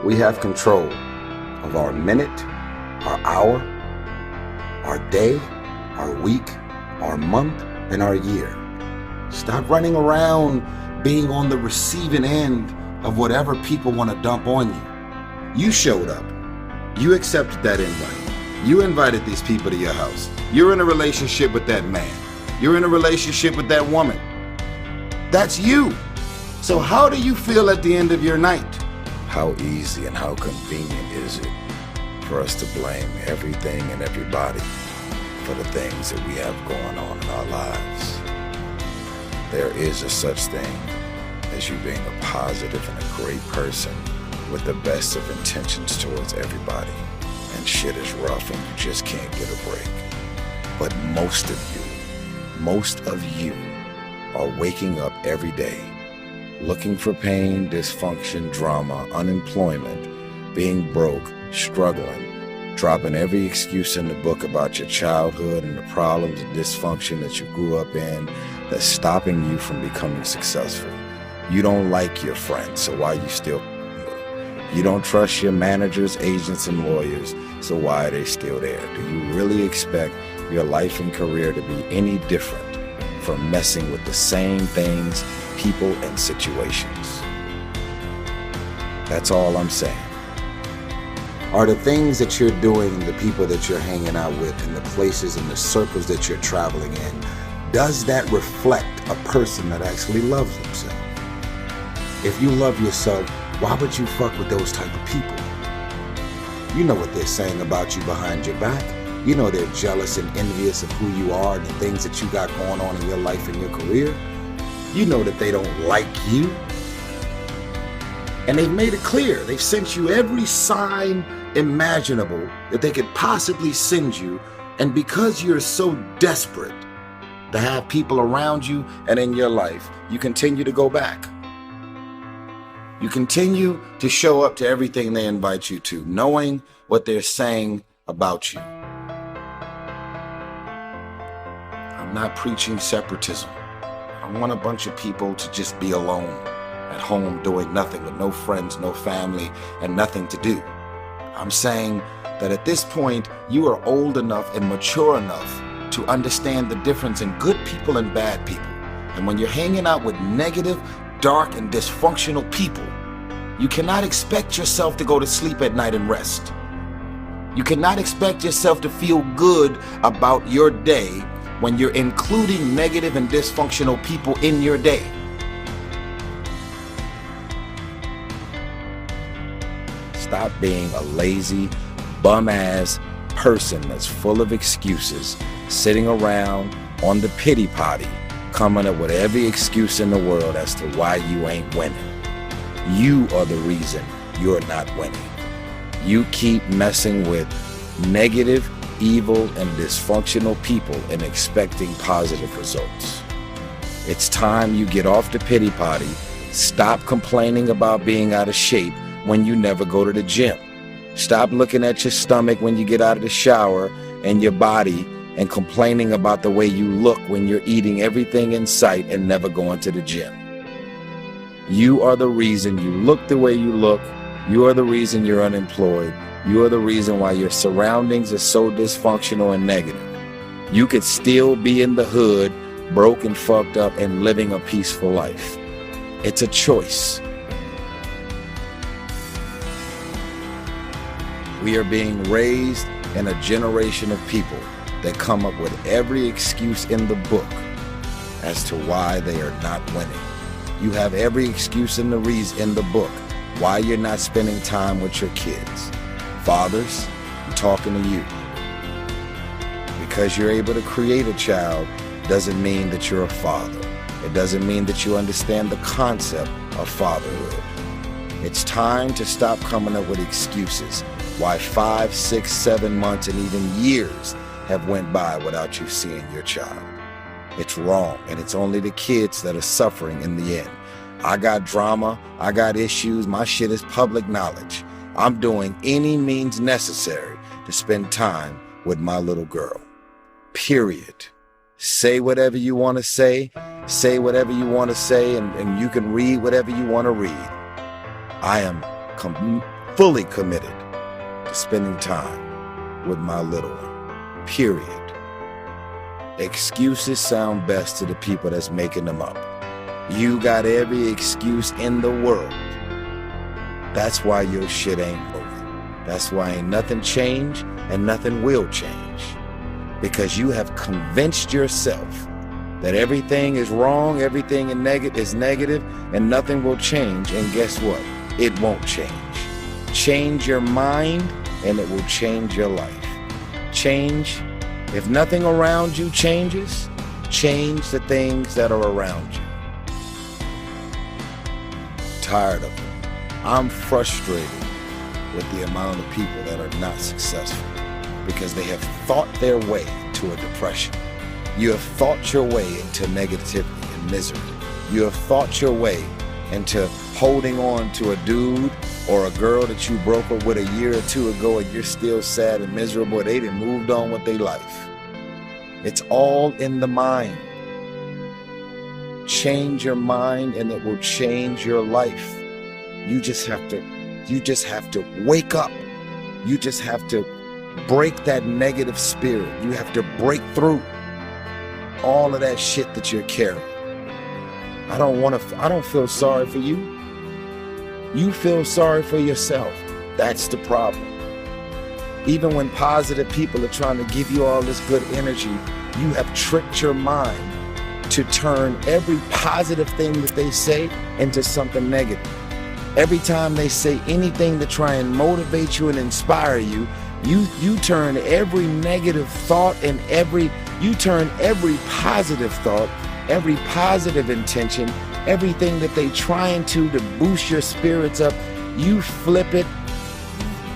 We have control of our minute, our hour, our day, our week, our month, and our year. Stop running around being on the receiving end of whatever people want to dump on you. You showed up. You accepted that invite. You invited these people to your house. You're in a relationship with that man. You're in a relationship with that woman. That's you. So how do you feel at the end of your night? How easy and how convenient is it for us to blame everything and everybody for the things that we have going on in our lives? There is a such thing as you being a positive and a great person with the best of intentions towards everybody. And shit is rough and you just can't get a break. But most of you are waking up every day looking for pain, dysfunction, drama, unemployment, being broke, struggling, dropping every excuse in the book about your childhood and the problems and dysfunction that you grew up in that's stopping you from becoming successful. You don't like your friends, so why are you still with them? You don't trust your managers, agents, and lawyers, so why are they still there? Do you really expect your life and career to be any different from messing with the same things, people, and situations? That's all I'm saying. Are the things that you're doing, the people that you're hanging out with, and the places and the circles that you're traveling in, does that reflect a person that actually loves themselves? If you love yourself, why would you fuck with those type of people? You know what they're saying about you behind your back. You know they're jealous and envious of who you are and the things that you got going on in your life and your career. You know that they don't like you. And they've made it clear. They've sent you every sign imaginable that they could possibly send you. And because you're so desperate to have people around you and in your life, you continue to go back. You continue to show up to everything they invite you to, knowing what they're saying about you. I'm not preaching separatism. I want a bunch of people to just be alone at home doing nothing with no friends, no family, and nothing to do. I'm saying that at this point, you are old enough and mature enough to understand the difference in good people and bad people. And when you're hanging out with negative, dark, and dysfunctional people, you cannot expect yourself to go to sleep at night and rest. You cannot expect yourself to feel good about your day when you're including negative and dysfunctional people in your day. Stop being a lazy, bum-ass person that's full of excuses, sitting around on the pity potty, coming up with every excuse in the world as to why you ain't winning. You are the reason you're not winning. You keep messing with negative, evil, and dysfunctional people and expecting positive results. It's time you get off the pity potty. Stop complaining about being out of shape when you never go to the gym. Stop looking at your stomach when you get out of the shower and your body and complaining about the way you look when you're eating everything in sight and never going to the gym. You are the reason you look the way you look. You are the reason you're unemployed. You are the reason why your surroundings are so dysfunctional and negative. You could still be in the hood, broke and fucked up, and living a peaceful life. It's a choice. We are being raised in a generation of people that come up with every excuse in the book as to why they are not winning. You have every excuse in the book why you're not spending time with your kids. Fathers, I'm talking to you. Because you're able to create a child doesn't mean that you're a father. It doesn't mean that you understand the concept of fatherhood. It's time to stop coming up with excuses why 5, 6, 7 months and even years have went by without you seeing your child. It's wrong, and it's only the kids that are suffering in the end. I got drama, I got issues, my shit is public knowledge. I'm doing any means necessary to spend time with my little girl. Period. Say whatever you want to say whatever you want to say, and you can read whatever you want to read. I am fully committed to spending time with my little one, period. Excuses sound best to the people that's making them up. You got every excuse in the world. That's why your shit ain't moving. That's why ain't nothing changed and nothing will change. Because you have convinced yourself that everything is wrong, everything is negative, and nothing will change. And guess what? It won't change. Change your mind and it will change your life. Change. If nothing around you changes, change the things that are around you. Tired of it. I'm frustrated with the amount of people that are not successful because they have thought their way to a depression. You have thought your way into negativity and misery. You have thought your way into holding on to a dude or a girl that you broke up with a year or two ago and you're still sad and miserable. They done moved on with their life. It's all in the mind. Change your mind and it will change your life. You just have to wake up. You just have to break that negative spirit. You have to break through all of that shit that you're carrying. I don't feel sorry for you. You feel sorry for yourself. That's the problem. Even when positive people are trying to give you all this good energy, you have tricked your mind to turn every positive thing that they say into something negative. Every time they say anything to try and motivate you and inspire you, you turn every negative thought and you turn every positive thought, every positive intention, everything that they trying to boost your spirits up, you flip it,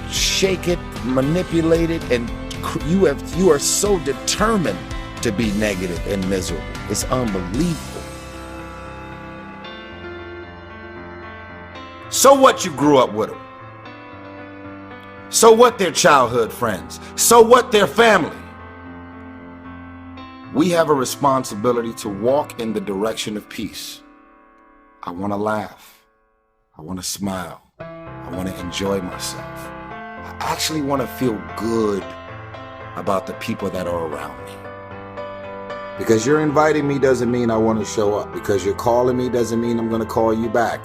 shake it, manipulate it, and you are so determined to be negative and miserable. It's unbelievable. So what you grew up with them? So what their childhood friends? So what their family? We have a responsibility to walk in the direction of peace. I want to laugh. I want to smile. I want to enjoy myself. I actually want to feel good about the people that are around me. Because you're inviting me doesn't mean I want to show up. Because you're calling me doesn't mean I'm going to call you back.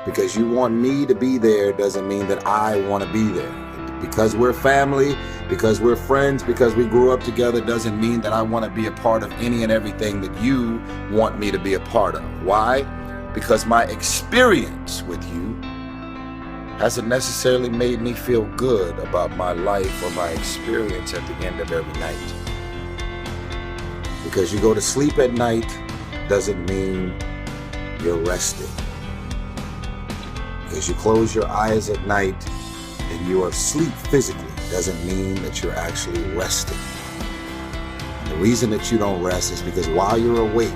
Because you want me to be there doesn't mean that I want to be there. Because we're family, because we're friends, because we grew up together doesn't mean that I want to be a part of any and everything that you want me to be a part of. Why? Because my experience with you hasn't necessarily made me feel good about my life or my experience at the end of every night. Because you go to sleep at night doesn't mean you're resting. Because you close your eyes at night and you are asleep physically doesn't mean that you're actually resting. And the reason that you don't rest is because while you're awake,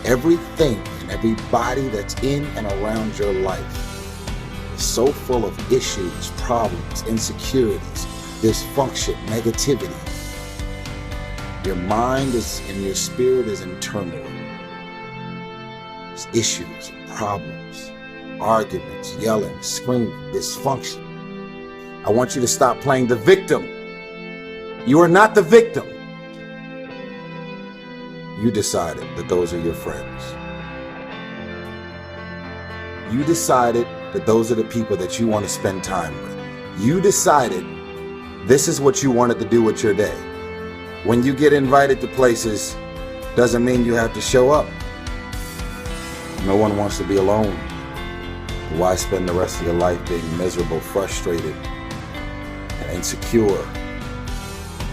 everything and everybody that's in and around your life is so full of issues, problems, insecurities, dysfunction, negativity. Your mind is and your spirit is in turmoil. There's issues, problems, arguments, yelling, screaming, dysfunction. I want you to stop playing the victim. You are not the victim. You decided that those are your friends. You decided that those are the people that you want to spend time with. You decided this is what you wanted to do with your day. When you get invited to places, doesn't mean you have to show up. No one wants to be alone. Why spend the rest of your life being miserable, frustrated, and insecure,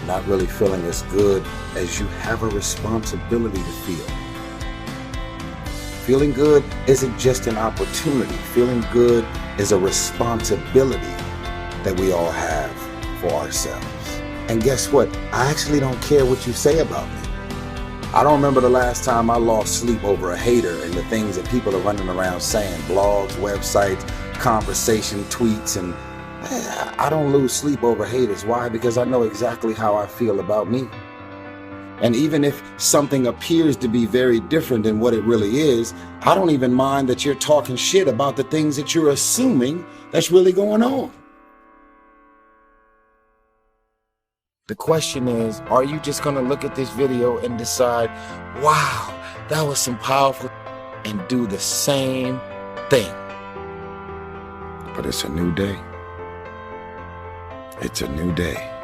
not really feeling as good as you have a responsibility to feel? Feeling good isn't just an opportunity. Feeling good is a responsibility that we all have for ourselves. And guess what? I actually don't care what you say about me. I don't remember the last time I lost sleep over a hater and the things that people are running around saying, blogs, websites, conversation, tweets, and I don't lose sleep over haters. Why? Because I know exactly how I feel about me. And even if something appears to be very different than what it really is, I don't even mind that you're talking shit about the things that you're assuming that's really going on. The question is, are you just gonna look at this video and decide, wow, that was some powerful, and do the same thing? But it's a new day. It's a new day.